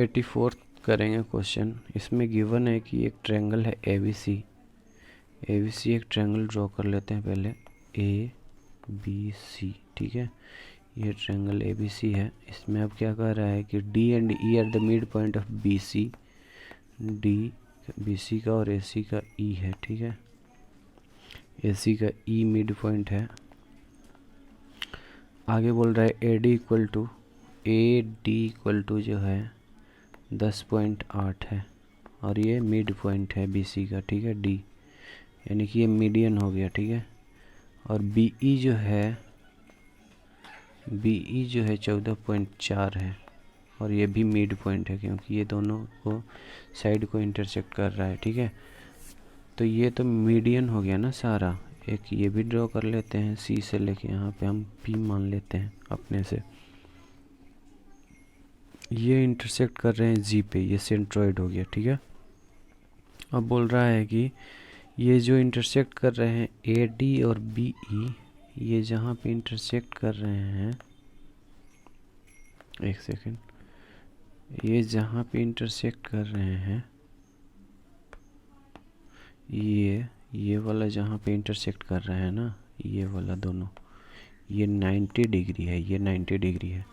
84 करेंगे क्वेश्चन। इसमें गिवन है कि एक ट्रायंगल है ABC। एक ट्रायंगल ड्रॉ कर लेते हैं पहले, ABC। ठीक है, ये ट्रायंगल ABC है। इसमें अब क्या कह रहा है कि D and E are the midpoint of BC। D BC का और AC का E है। ठीक है, AC का E मिड पॉइंट है। आगे बोल रहा है AD इक्वल टू जो है 10.8 है और ये मिड पॉइंट है BC का। ठीक है, D यानी कि ये मीडियन हो गया। ठीक है, और BE जो है 14.4 है और ये भी मिड पॉइंट है क्योंकि ये दोनों को साइड को इंटरसेक्ट कर रहा है। ठीक है, तो ये तो मीडियन हो गया ना सारा। एक ये भी ड्रॉ कर लेते हैं, C से लेके यहाँ पे हम P मान लेते हैं अपने से। ये इंटरसेक्ट कर रहे हैं G पे, ये सेंट्रॉइड हो गया। ठीक है, अब बोल रहा है कि ये जो इंटरसेक्ट कर रहे हैं AD और BE, ये जहाँ पे इंटरसेक्ट कर रहे हैं, एक सेकेंड, ये जहाँ पे इंटरसेक्ट कर रहे हैं, ये वाला जहाँ पे इंटरसेक्ट कर रहे हैं ना, ये वाला दोनों, ये 90 डिग्री है, ये 90 डिग्री है।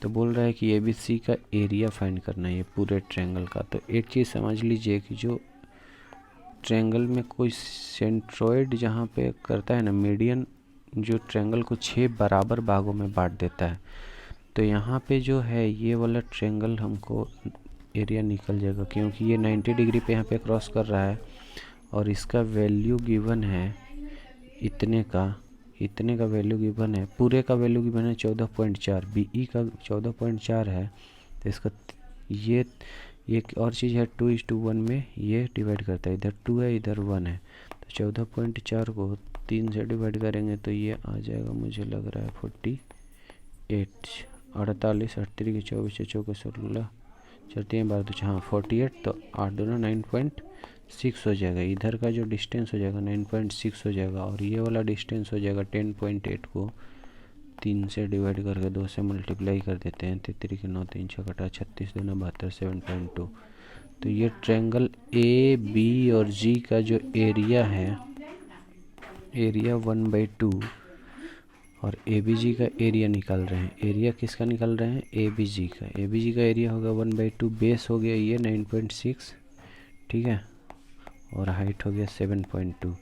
तो बोल रहा है कि ABC का एरिया फाइंड करना है ये पूरे ट्रायंगल का। तो एक चीज़ समझ लीजिए कि जो ट्रायंगल में कोई सेंट्रॉइड जहाँ पे करता है ना मीडियन, जो ट्रायंगल को 6 बराबर भागों में बांट देता है, तो यहाँ पे जो है ये वाला ट्रायंगल हमको एरिया निकल जाएगा क्योंकि ये 90 डिग्री पे यहाँ पे क्रॉस कर रहा है और इसका वैल्यू गिवन है इतने का वैल्यू गिवन है, पूरे का वैल्यू गिवन है 14.4, BE का 14.4 है। तो इसका ये एक और चीज़ है 2:1 में ये डिवाइड करता है, इधर 2 है इधर 1 है। तो 14.4 को 3 से डिवाइड करेंगे तो ये आ जाएगा, मुझे लग रहा है 48, 48, 38 के 24 चौके 16, 4 12 हाँ 48। तो 8 दूना 9.6 हो जाएगा। इधर का जो डिस्टेंस हो जाएगा 9.6 हो जाएगा और ये वाला डिस्टेंस हो जाएगा 10.8 को 3 से डिवाइड करके 2 से मल्टीप्लाई कर देते हैं। 33 के 9 3 6 कटा 36 दूना 72, 7.2। तो ये ट्रायंगल AB और G का जो एरिया है, एरिया 1/2 और ABG का एरिया निकाल रहे हैं। एरिया किसका निकाल रहे हैं? ABG का। ABG का एरिया होगा 1/2, बेस हो गया ये 9.6। ठीक है, और हाइट हो गया 7.2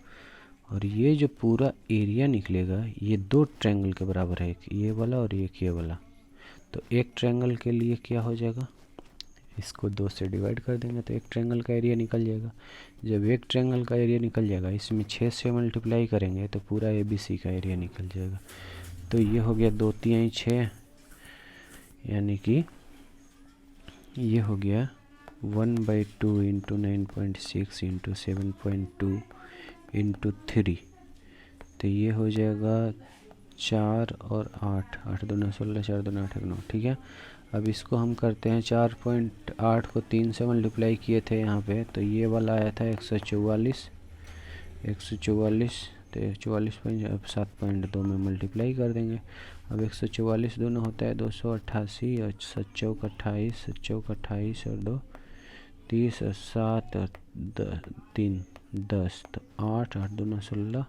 और ये जो पूरा एरिया निकलेगा ये 2 ट्रायंगल के बराबर है, एक ये वाला और एक ये वाला। तो एक ट्रायंगल के लिए क्या हो जाएगा, इसको 2 से डिवाइड कर देंगे तो एक ट्रायंगल का एरिया निकल जाएगा। जब एक ट्रायंगल का एरिया निकल जाएगा, इसमें 6 से मल्टीप्लाई करेंगे तो पूरा ABC का एरिया निकल जाएगा। तो ये हो गया 2 3 6, यानी कि ये हो गया 1/2 इंटू 9.6 इंटू 7.2 इंटू 3। तो ये हो जाएगा 4 और 8, 8 दूना 16, 4 दूना 8 9। ठीक है, अब इसको हम करते हैं 4.8 को 3 से मल्टीप्लाई किए थे यहाँ पे, तो ये वाला आया था 144, तो 44.7.2 में मल्टीप्लाई कर देंगे। अब 144 दोनों होता है 288 और 7 चौक 28, 7 चौक 28 और 2 30 और 7 और 3 10, तो 8 8 दूना 16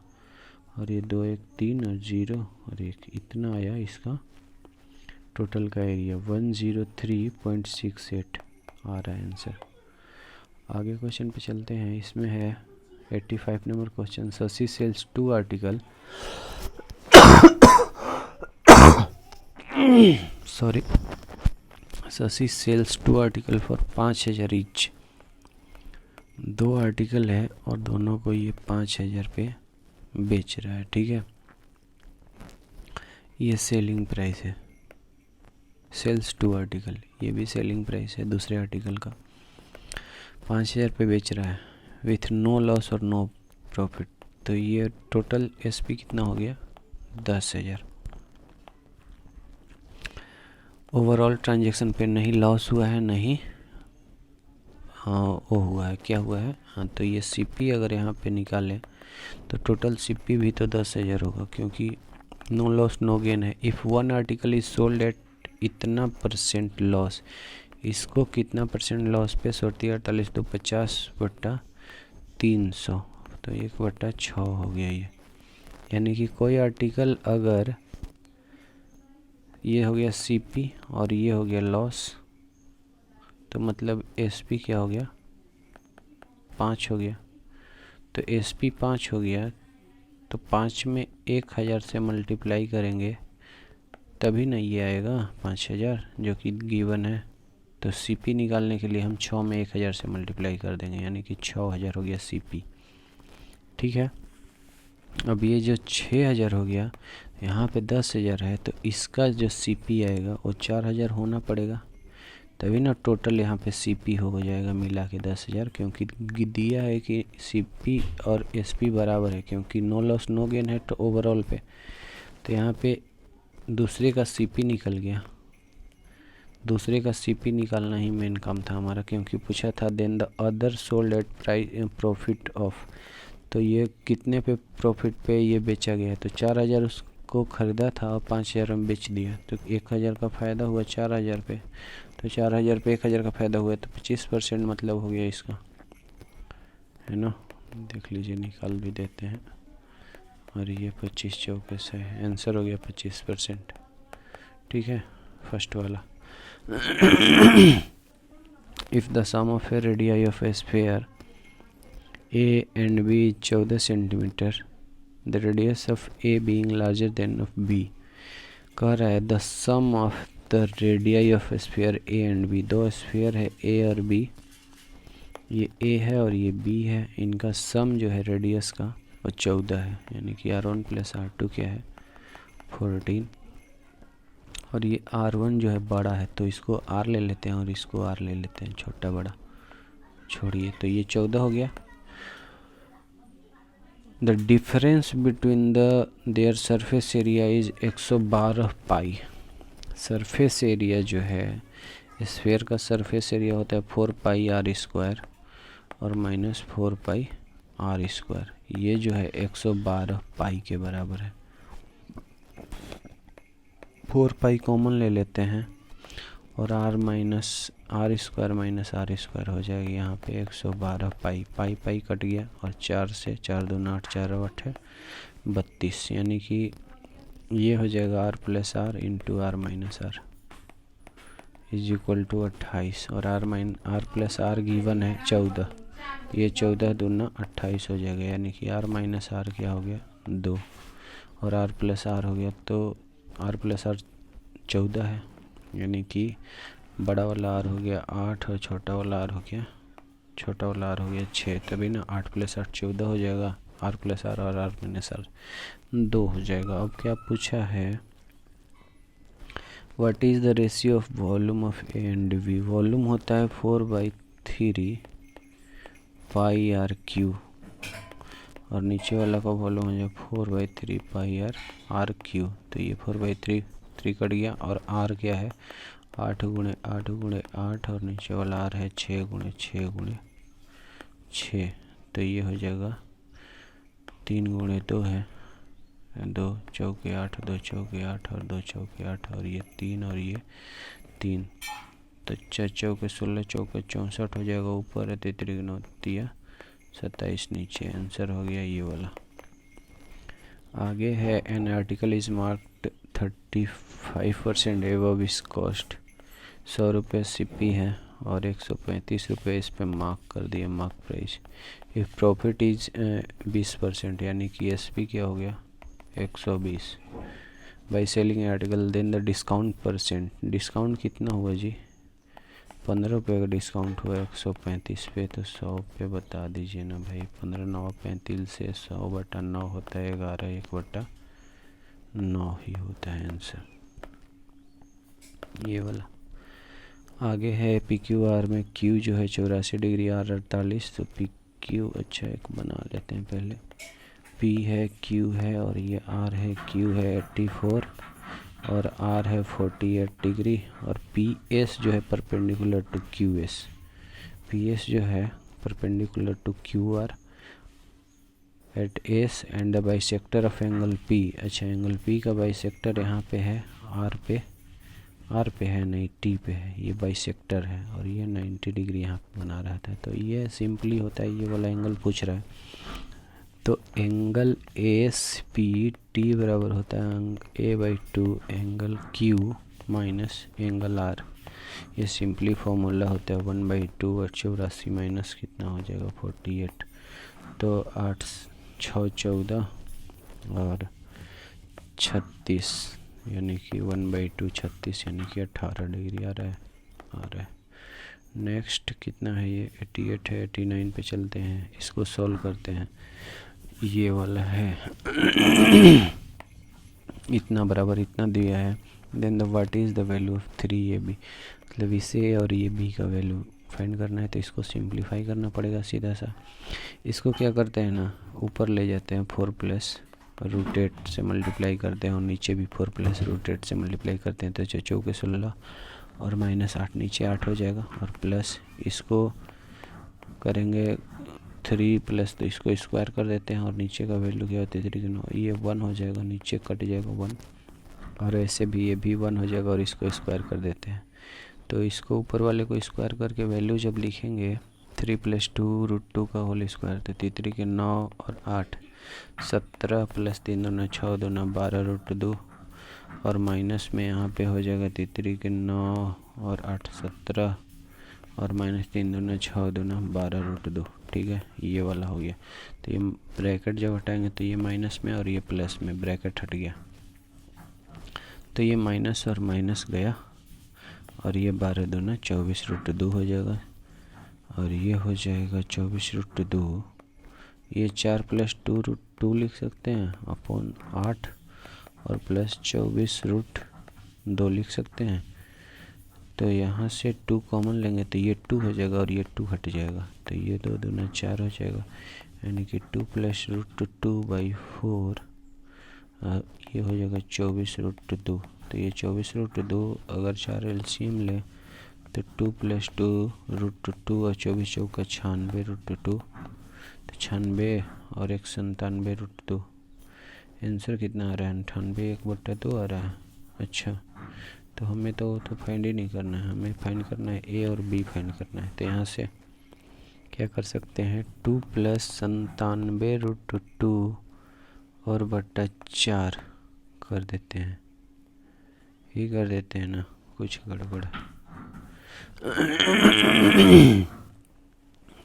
और ये 2 1 3 और 0 और 1, इतना आया इसका टोटल का एरिया। 103.68 आ रहा है आंसर। आगे क्वेश्चन पे चलते हैं। इसमें है 85 number question. Shashi sells 2 article Shashi sells 2 article for 5000 each. 2 article है और दोनों को ये 5000 पे बेच रहा है। ठीक है, ये सेलिंग प्राइस है। सेल्स 2 आर्टिकल, ये भी सेलिंग प्राइस है दूसरे आर्टिकल का। 5000 पे बेच रहा है विथ नो लॉस और नो प्रॉफिट। तो ये टोटल SP कितना हो गया? 10,000। ओवरऑल ट्रांजैक्शन पे नहीं लॉस हुआ है, नहीं वो हुआ है, क्या हुआ है? हाँ, तो ये CP अगर यहाँ पे निकालें तो टोटल CP भी तो 10,000 होगा क्योंकि नो लॉस नो गेन है। If one article is sold at इतना % लॉस, इसको कितना परसेंट लॉस पे छोड़ती है? 48 तो 50/300, तो 1/6 हो गया ये। यानी कि कोई आर्टिकल अगर ये हो गया सीपी और ये हो गया लॉस, तो मतलब एसपी क्या हो गया? 5 हो गया। तो एसपी 5 हो गया, तो 5 में 1000 से मल्टीप्लाई करेंगे तभी ना ये आएगा 5000 जो कि गिवन है। तो सीपी निकालने के लिए हम 6 में 1000 से मल्टीप्लाई कर देंगे, यानी कि 6000 हो गया सीपी। ठीक है। अब ये जो 6000 हो गया, यहाँ पे 10000 है, तो इसका जो सीपी आएगा वो 4000 होना पड़ेगा, तभी ना टोटल यहाँ पे सीपी हो जाएगा मिला के 10000, क्योंकि दिया है कि सीपी और एसपी बराबर है, क्योंकि नो लॉस नो गेन है तो ओवरऑल पे। तो यहाँ पे दूसरे का सीपी निकल गया, दूसरे का सीपी निकालना ही मेन काम था हमारा, क्योंकि पूछा था then the other sold at price profit of. तो ये कितने पे प्रॉफिट पे ये बेचा गया है? तो 4000 उसको ख़रीदा था और 5000 में बेच दिया, तो 1000 का फ़ायदा हुआ 4000 पे। तो 4000 पे 1000 का फ़ायदा हुआ, तो 25% मतलब हो गया इसका, है ना। देख लीजिए, निकाल भी देते हैं। और ये 25 चौके से आंसर हो गया 25%। ठीक है, फर्स्ट वाला। If the sum of a radii of a sphere A and B 14 centimetre, the radius of A being larger than of B. कह रहा है the sum of the radii of sphere A and B. दो sphere है A और B, ये ए है और ये बी है, इनका सम जो है रेडियस का वो 14 है, यानी कि R1 + R2 क्या है? 14। और ये R1 जो है बड़ा है, तो इसको R ले लेते हैं और इसको R ले लेते हैं, छोटा बड़ा छोड़िए, तो ये 14 हो गया। The difference between their surface area is 112 pi. Surface area जो है, स्फीयर का सरफेस एरिया होता है 4 पाई R² और -4 पाई R²। ये जो है 112 पाई के बराबर है। 4 पाई कॉमन ले लेते हैं और R² -R² हो जाएगा यहाँ पे 112 पाई। पाई पाई कट गया और 4 से 4 दूना 8, 4 8 है 32, यानी कि ये हो जाएगा R + R into R - R is equal to 28। और R + R गिवन है 14, ये 14 दूना 28 हो जाएगा, यानी कि R - R क्या हो गया? 2, और R + R हो गया, तो R + R 14 है, यानी कि बड़ा वाला R हो गया 8 और छोटा वाला R हो गया 6, तभी ना 8 + 8 14 हो जाएगा। R + R और R - R 2 हो जाएगा। अब क्या पूछा है? What is the ratio of volume of A and B. Volume होता है 4/3 पाई R³ और नीचे वाला का वॉल्यूम हो जाए 4/3 पाई R³। तो ये 4/3 कट गया और R क्या है? 8 × 8 × 8 और नीचे वाला R है 6 × 6 × 6। तो ये हो जाएगा 3 × 2 है 2 चौके 8, 2 चौके 8 और 2 चौके 8, और ये 3 और ये 3, तो 4 चौके 16, चौके 64 हो जाएगा ऊपर है 33 9 दिया 27 नीचे। आंसर हो गया ये वाला। आगे है an article is marked 35% above इस कॉस्ट। 100 रुपये सीपी है और 135 रुपये इस पे मार्क कर दिए, mark price. If profit is 20%, यानी कि एसपी क्या हो गया? 120 by selling article, then the discount percent. Discount कितना हुआ जी? 15 रुपये का डिस्काउंट हुआ 135 पे, तो 100 पे बता दीजिए ना भाई। 15 9 35 से 100/9 होता है 11, 1/9 ही होता है आंसर ये वाला। आगे है PQR में Q जो है 84 डिग्री, R 48, तो PQ अच्छा एक बना लेते हैं पहले। P है Q है और ये R है, Q है 84 और R है 48 डिग्री, और PS जो है परपेंडिकुलर टू QS। PS जो है perpendicular to QR at S and the bisector of angle P। अच्छा, एंगल P का बाइसेक्टर यहाँ पे है R पे आर पे है नहीं टी पे है, ये बाइसेक्टर है और ये 90 डिग्री यहाँ पे बना रहा था। तो ये सिंपली होता है, ये वाला एंगल पूछ रहा है। तो एंगल एस पी टी बराबर होता है A/2 angle Q minus angle R. ये सिंपली फॉर्मूला होता है 1/2 और 84 माइनस कितना हो जाएगा 48। तो 8 6 14 और 36 यानी कि 1/2 36 यानी कि 18 डिग्री आ रहा है। नेक्स्ट कितना है, ये 88 है। 89 पे चलते हैं, इसको सॉल्व करते हैं। ये वाला है इतना बराबर इतना दिया है। Then the what is the value of 3AB, मतलब इसे और ये बी का वैल्यू फाइंड करना है। तो इसको सिंप्लीफाई करना पड़ेगा सीधा सा। इसको क्या करते हैं ना, ऊपर ले जाते हैं 4 प्लस रूट 8 से मल्टीप्लाई करते हैं और नीचे भी 4 प्लस रूट 8 से मल्टीप्लाई करते हैं। तो 4 के 16 और -8 नीचे 8 हो जाएगा और प्लस इसको करेंगे 3 प्लस, तो इसको स्क्वायर कर देते हैं और नीचे का वैल्यू क्या होता है 3 9, ये 1 हो जाएगा, नीचे कट जाएगा 1 और ऐसे भी ये भी 1 हो जाएगा और इसको स्क्वायर कर देते हैं। तो इसको ऊपर वाले को स्क्वायर करके वैल्यू जब लिखेंगे 3 + 2 √2 का होल स्क्वायर, तो 3 के 9 और 8 17 प्लस 3 दूना 6 दूना 12 √2 और माइनस में यहाँ पे हो जाएगा 3 के 9 और 8 17 और -3 दूना 6 दूना 12 √2। ठीक है, ये वाला हो गया। तो ये ब्रैकेट जब हटाएंगे तो ये माइनस में और ये प्लस में ब्रैकेट हट गया, तो ये माइनस और माइनस गया और ये 12 दूना 24 √2 हो जाएगा और ये हो जाएगा 24 √2। ये 4 + 2 √2 लिख सकते हैं अपॉन 8 और प्लस 24 √2 लिख सकते हैं। तो यहाँ से 2 कॉमन लेंगे तो ये 2 हो जाएगा और ये 2 हट जाएगा, तो ये 2 दूना 4 हो जाएगा, यानी कि 2 + √2/4 ये हो जाएगा 24 √2। तो ये 24 √2 अगर 4 एलसीएम ले तो 2 + 2 √2 और 24 चौका 96 √2, तो 96 और 197 √2। आंसर कितना आ रहा है 98 1/2 आ रहा है। अच्छा, तो हमें तो फाइंड ही नहीं करना है, हमें फाइंड करना है ए और बी फाइंड करना है। तो यहाँ से क्या कर सकते हैं 2 + 97 √2 और बटा 4 कर देते हैं, ही कर देते हैं ना, कुछ गड़बड़।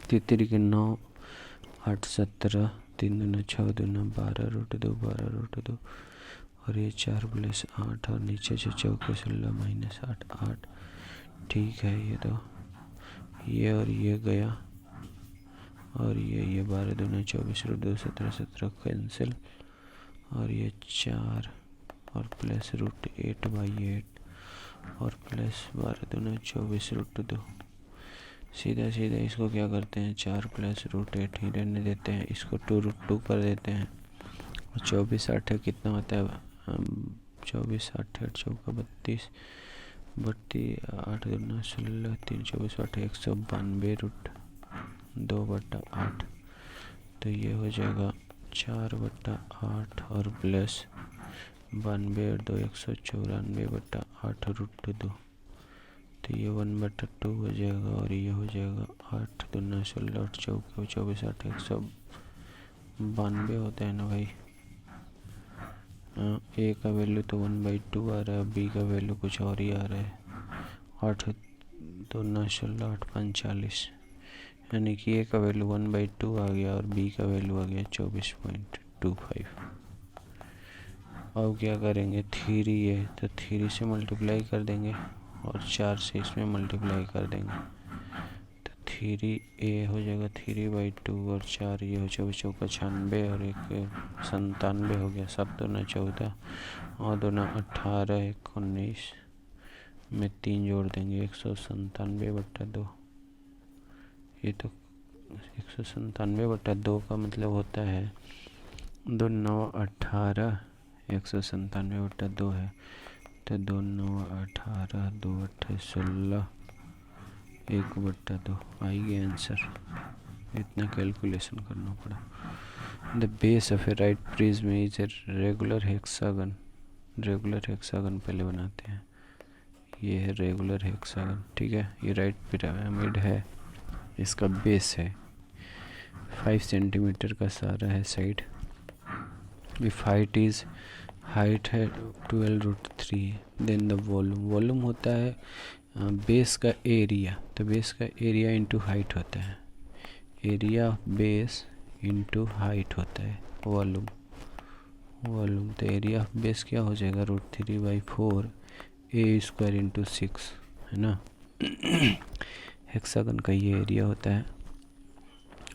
3 के 9 8 17 3 दूना 6 दूना 12 √2 12 √2 और ये 4 + 8 और नीचे 6 चौके 16 -8 8। ठीक है, ये तो ये और ये गया और ये 12 दूना 24 √2 17 17 कैंसिल और ये 4 और प्लस √8/8 और प्लस 12 दूना 24 √2। सीधा इसको क्या करते हैं 4 + √8 ही रहने देते हैं, इसको 2 √2 कर देते हैं और 24 8 कितना होता है 24 8 8 चौका 32 8 दूना 16 3 24 8 192 √2/8। तो ये हो जाएगा 4/8 और प्लस 92 और 2 194/8 √2। तो ये 1/2 हो जाएगा और ये हो जाएगा 8 दूना 16 8 चौके 24 8 192 होता है ना भाई। ए का वैल्यू तो 1/2 आ रहा है, बी का वैल्यू कुछ और ही आ रहा है 8 दूना 16 8 45, यानी कि ए का वैल्यू 1/2 आ गया और बी का वैल्यू आ गया 24.25। अब क्या करेंगे 3 है तो 3 से मल्टीप्लाई कर देंगे और 4 से इसमें मल्टीप्लाई कर देंगे, तो 3a हो जाएगा 3/2 और 4 ये हो 24 चौका 96 और 1 97 हो गया, 7 दूना 14 और दूना 18 1 19 में 3 जोड़ देंगे 197/2। ये तो 197/2 का मतलब होता है 2 9 18 197/2 है, तो 2 9 18 2 8 16 1/2 आई गया आंसर। इतना कैलकुलेशन करना पड़ा। The base of A right prism is a regular hexagon पहले बनाते हैं, ये है रेगुलर हेक्सागन, ठीक है। ये राइट पिरामिड है, इसका बेस है 5 सेंटीमीटर का सारा है साइड। इफ हाइट है 12√3, देन द वॉल्यूम होता है बेस का एरिया, तो बेस का एरिया इंटू हाइट होता है, area of base into height होता है वॉल्यूम। तो एरिया ऑफ बेस क्या हो जाएगा, √3/4 a² इंटू 6, है ना। हेक्सागन का ये एरिया होता है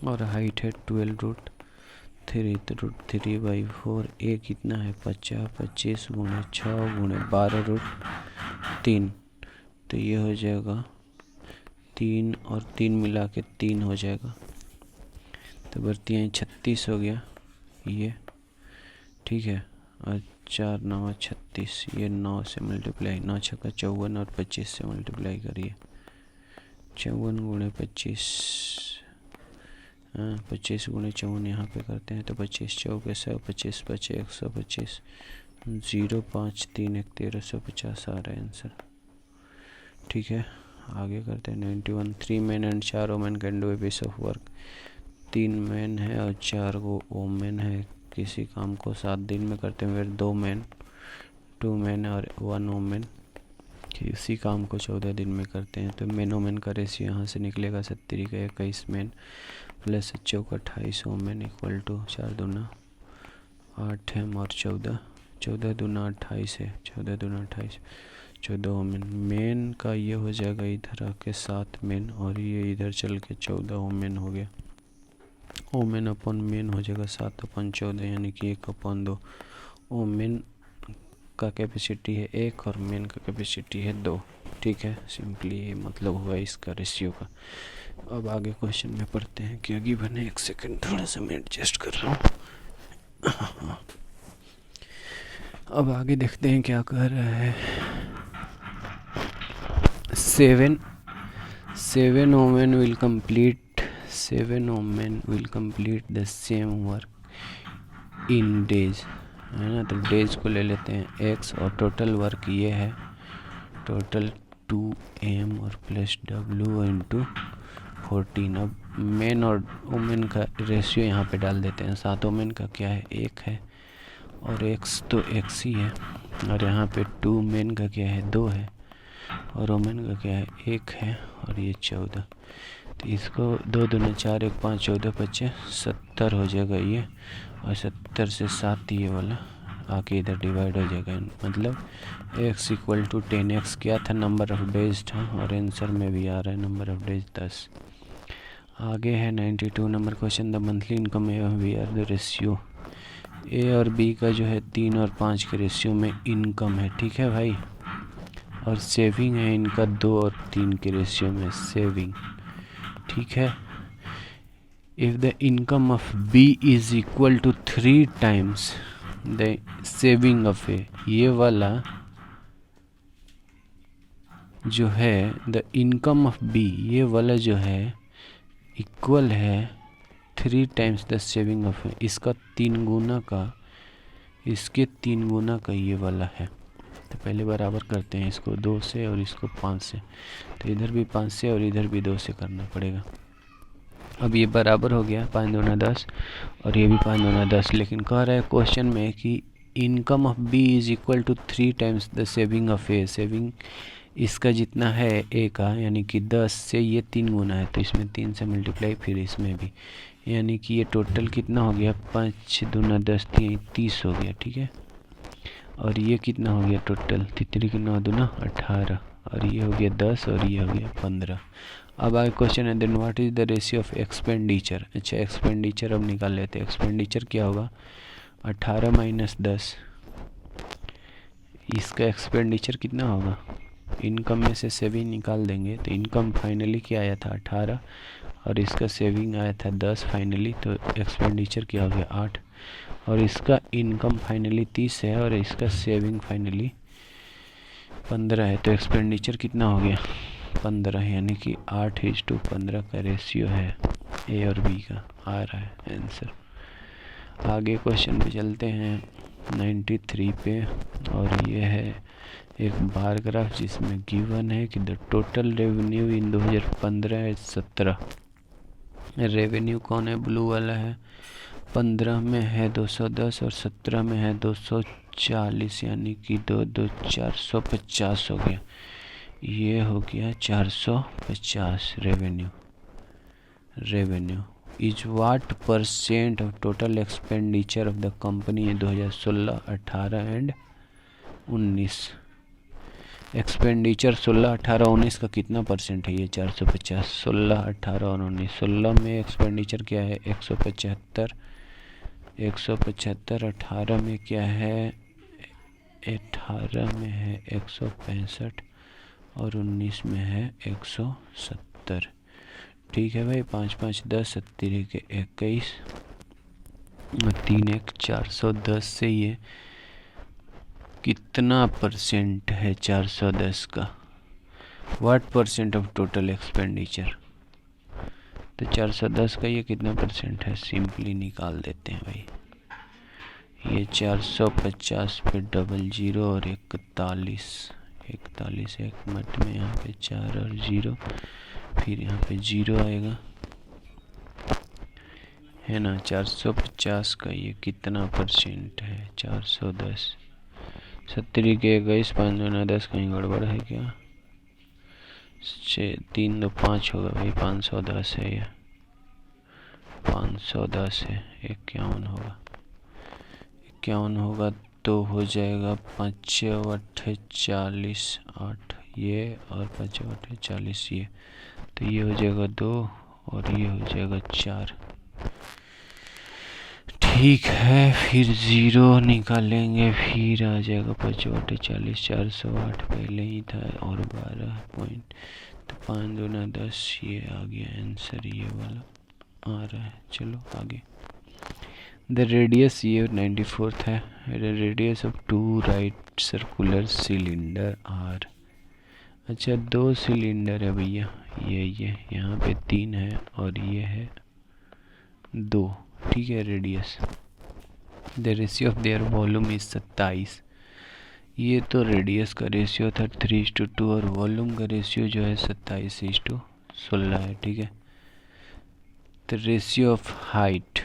और हाइट है 12√3, तो √3/4 a कितना है 50, 25 गुणे 6 गुणे 12√3, तो ये हो जाएगा 3 और 3 मिला के 3 हो जाएगा, तो बर्तियाँ 36 हो गया ये, ठीक है। और 4 9 36, ये 9 से मल्टीप्लाई, 9 छक्का 54 और 25 से मल्टीप्लाई करिए, 54 गुणे 25, 25 गुणे 54 यहाँ पे करते हैं तो 25 चौके 100, 25 बचे 125, 0 5 3 1 1350 आ रहा है आंसर, ठीक है। आगे करते हैं 91। 3 men and 4 women can do a piece of work. 3 man है और 4 वोमेन है, किसी काम को 7 दिन में करते हैं। 2 मैन 2 मैन और 1 वोमेन किसी काम को 14 दिन में करते हैं। तो मैन वोमेन का रेशियो यहाँ से निकलेगा 70 का 21 man plus 28 women equal to 4 दूना 8 है और 14 दूना 28 है, 14 दूना 28, 14 वोमेन। मैन का ये हो जाएगा इधर आके 7 मैन और ये इधर चल के 14 वोमेन हो गया। वोमेन अपॉन मैन हो जाएगा 7/14, यानी कि 1/2। वोमेन का कैपेसिटी है 1 और मैन का कैपेसिटी है 2, ठीक है। सिंपली ये मतलब हुआ इसका रेशियो का। अब आगे क्वेश्चन में पढ़ते हैं, क्योंकि बने 1 सेकंड, थोड़ा सा मैं एडजस्ट कर रहा हूँ। अब आगे देखते हैं क्या कह रहा है। 7 women will complete the same work in days, है ना। तो डेज को ले लेते हैं x और टोटल वर्क ये है, टोटल 2m और प्लस w इंटू 14। अब मेन और वुमेन का रेशियो यहाँ पे डाल देते हैं। 7 वुमेन का क्या है 1 है और x तो x ही है, और यहाँ पे 2 मेन का क्या है 2 है और वोमेन का क्या है 1 है और ये 14। तो इसको 2 दूना 4 1 5 14 25 70 हो जाएगा ये, और 70 से 7 ये वाला आके इधर डिवाइड हो जाएगा। मतलब x इक्वल टू 10x क्या था, नंबर ऑफ डेज था, और आंसर में भी आ रहा है नंबर ऑफ डेज 10। आगे है 92 number question. The monthly income a और b are the ratio. A और बी का जो है 3 और 5 के रेशियो में इनकम है, ठीक है भाई, और सेविंग है इनका 2 और 3 के रेशियो में सेविंग, ठीक है। If the income of B is equal to 3 times the saving of a, ये वाला जो है द इनकम ऑफ बी, ये वाला जो है इक्वल है 3 टाइम्स द सेविंग ऑफ ए, इसका 3 गुना का, इसके 3 गुना का ये वाला है। तो पहले बराबर करते हैं इसको 2 से और इसको 5 से, तो इधर भी 5 से और इधर भी 2 से करना पड़ेगा। अब ये बराबर हो गया 5 दूना 10 और ये भी 5 दूना 10, लेकिन कह रहा है क्वेश्चन में कि income of B is equal to 3 times the saving of A. Saving इसका जितना है ए का, यानी कि 10 से ये 3 गुना है, तो इसमें 3 से मल्टीप्लाई, फिर इसमें भी, यानी कि ये टोटल कितना हो गया 5 दूना 10 30 हो गया, ठीक है। और ये कितना हो गया टोटल 3 के 9 दूना 18, और ये हो गया 10 और ये हो गया 15। अब आगे क्वेश्चन है then what is the ratio of expenditure. अच्छा, एक्सपेंडिचर अब निकाल लेते हैं। एक्सपेंडिचर क्या होगा 18 माइनस 10, इसका एक्सपेंडिचर कितना होगा, इनकम में से सेविंग निकाल देंगे, तो इनकम फाइनली क्या आया था 18 और इसका सेविंग आया था 10 फाइनली, तो एक्सपेंडिचर क्या हो गया 8, और इसका इनकम फाइनली 30 है और इसका सेविंग फाइनली 15 है, तो एक्सपेंडिचर कितना हो गया 15, यानी कि 8:15 का रेशियो है ए और बी का, आ रहा है आंसर। आगे क्वेश्चन पे चलते हैं 93 पे, और ये है एक बार ग्राफ जिसमें गिवन है कि the total revenue in 2015-17। Revenue कौन है, ब्लू वाला है, 15 में है 210 और 17 में है 240, यानी कि 450 हो गया। ये हो गया 450 revenue is what percent of total expenditure of the company 2016, 18 and 19। Expenditure 16, 18, 19 का कितना परसेंट है ये 450? 16, 18 और 19। 16 में एक्सपेंडिचर क्या है 175, 18 में क्या है 18 में है 165 और 19 में है 170। ठीक है भाई, 5 5 10, 70 के 21 और 3 1 410 से ये कितना परसेंट है 410 का? What percent of total expenditure? तो 410 का ये कितना परसेंट है, सिंपली निकाल देते हैं भाई। ये 450 पे डबल जीरो और 41, एक मिनट में यहाँ पे 4 और 0, फिर यहाँ पे 0 आएगा, है ना। 450 का ये कितना परसेंट है 410? 70 के 21, 5 2 10, कहीं गड़बड़ है क्या? 3 2 5 होगा भाई, 510 है ये, 510 है। 51 होगा, 51 होगा तो हो जाएगा 5 8 40, 8 ये और 5 8 40 ये, तो ये हो जाएगा 2 और ये हो जाएगा 4। ठीक है, फिर 0 निकालेंगे, फिर आ जाएगा 5 8 40, 408 पहले ही था और 12 पॉइंट, तो 5 2 10, ये आ गया आंसर, ये वाला आ रहा है। चलो आगे। द रेडियस ये 94th है। Radius of 2 right circular cylinder R. अच्छा, 2 सिलेंडर है भैया, ये यहाँ पे 3 है और ये है 2। ठीक है, radius. The ratio of their volume is 27। ये तो रेडियस का रेशियो था 3:2 और वॉल्यूम का रेशियो जो है 27:16 है। ठीक है, the ratio of height,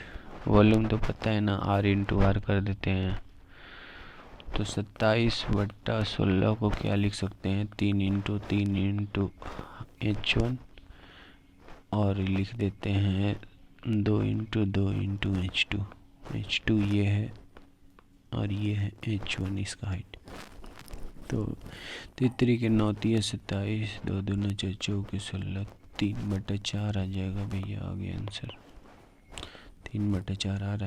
volume तो पता है ना, R/R कर देते हैं, तो 27/16 को क्या लिख सकते हैं, 3 × H1 और लिख देते हैं 2 × 2 × H2। H2 ये है और ये है H1, इसका हाइट। तो 3 के 9 27, 2 दूना 4 4 16, 3/4 आ जाएगा भैया, आ गया आंसर। 3/4 आ रहा है।